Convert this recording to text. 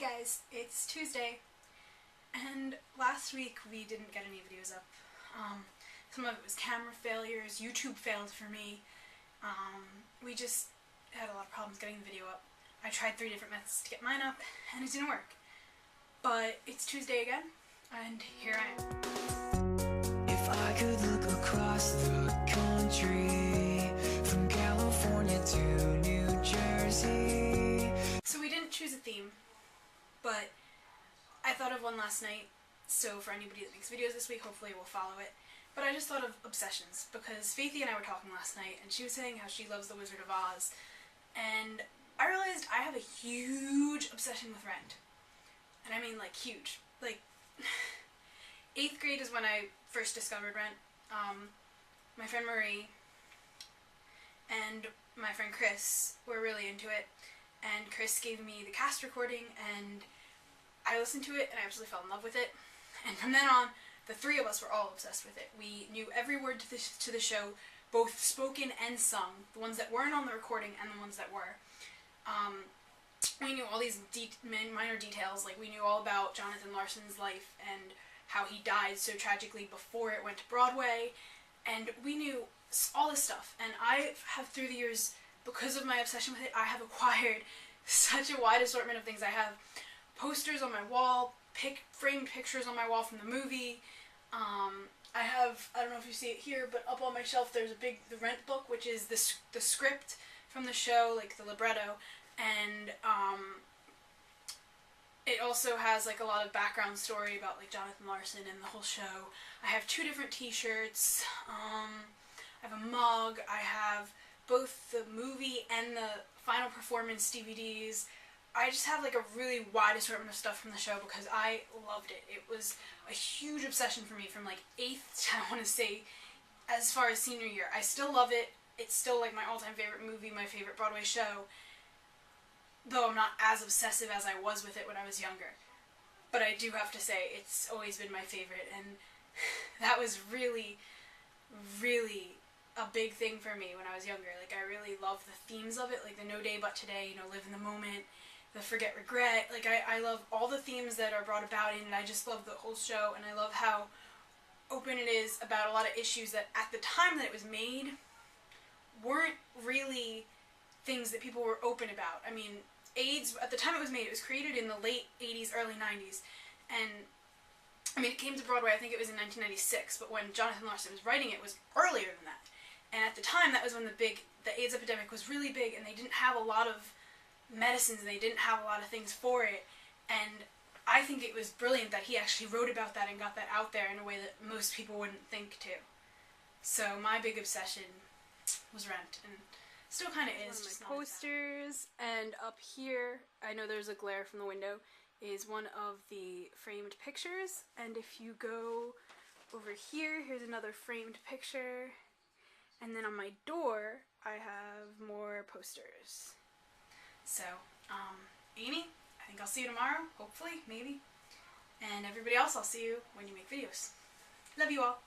guys, it's Tuesday, and last week we didn't get any videos up. Some of it was camera failures, YouTube failed for me. We just had a lot of problems getting the video up. I tried 3 different methods to get mine up, and it didn't work. But it's Tuesday again, and here I am. If I could look across the country, from California to New Jersey. So we didn't choose a theme, but I thought of one last night, so for anybody that makes videos this week, hopefully we'll follow it. But I just thought of obsessions, because Faithy and I were talking last night, and she was saying how she loves The Wizard of Oz, and I realized I have a huge obsession with Rent. And I mean, like, huge. Like, 8th grade is when I first discovered Rent. My friend Marie and my friend Chris were really into it, and Chris gave me the cast recording, and I listened to it, and I absolutely fell in love with it. And from then on, the 3 of us were all obsessed with it. We knew every word to the show, both spoken and sung, the ones that weren't on the recording and the ones that were. We knew all these minor details, like we knew all about Jonathan Larson's life and how he died so tragically before it went to Broadway, and we knew all this stuff. And I have, through the years, because of my obsession with it, I have acquired such a wide assortment of things. I have posters on my wall, framed pictures on my wall from the movie. I have, I don't know if you see it here, but up on my shelf there's the Rent book, which is the script from the show, like the libretto, and it also has like a lot of background story about like Jonathan Larson and the whole show. I have 2 different t-shirts, I have a mug, I have both the movie and the final performance DVDs. I just have like a really wide assortment of stuff from the show because I loved it. It was a huge obsession for me from like 8th to, I want to say, as far as senior year. I still love it. It's still like my all-time favorite movie, my favorite Broadway show, though I'm not as obsessive as I was with it when I was younger. But I do have to say, it's always been my favorite, and that was really, really a big thing for me when I was younger. Like, I really loved the themes of it, like the No Day But Today, you know, live in the moment, the forget regret. Like, I love all the themes that are brought about in, and I just love the whole show, and I love how open it is about a lot of issues that at the time that it was made weren't really things that people were open about. I mean, AIDS, at the time it was made, it was created in the late 80s, early 90s, and I mean, it came to Broadway, I think it was in 1996, but when Jonathan Larson was writing it, it was earlier than that. And at the time, that was when the AIDS epidemic was really big, and they didn't have a lot of medicines, and they didn't have a lot of things for it, and I think it was brilliant that he actually wrote about that and got that out there in a way that most people wouldn't think to. So my big obsession was Rent, and still kind of is. One of my posters, and up here, I know there's a glare from the window, is one of the framed pictures, and if you go over here, here's another framed picture, and then on my door, I have more posters. So, Amy, I think I'll see you tomorrow, hopefully, maybe, and everybody else, I'll see you when you make videos. Love you all.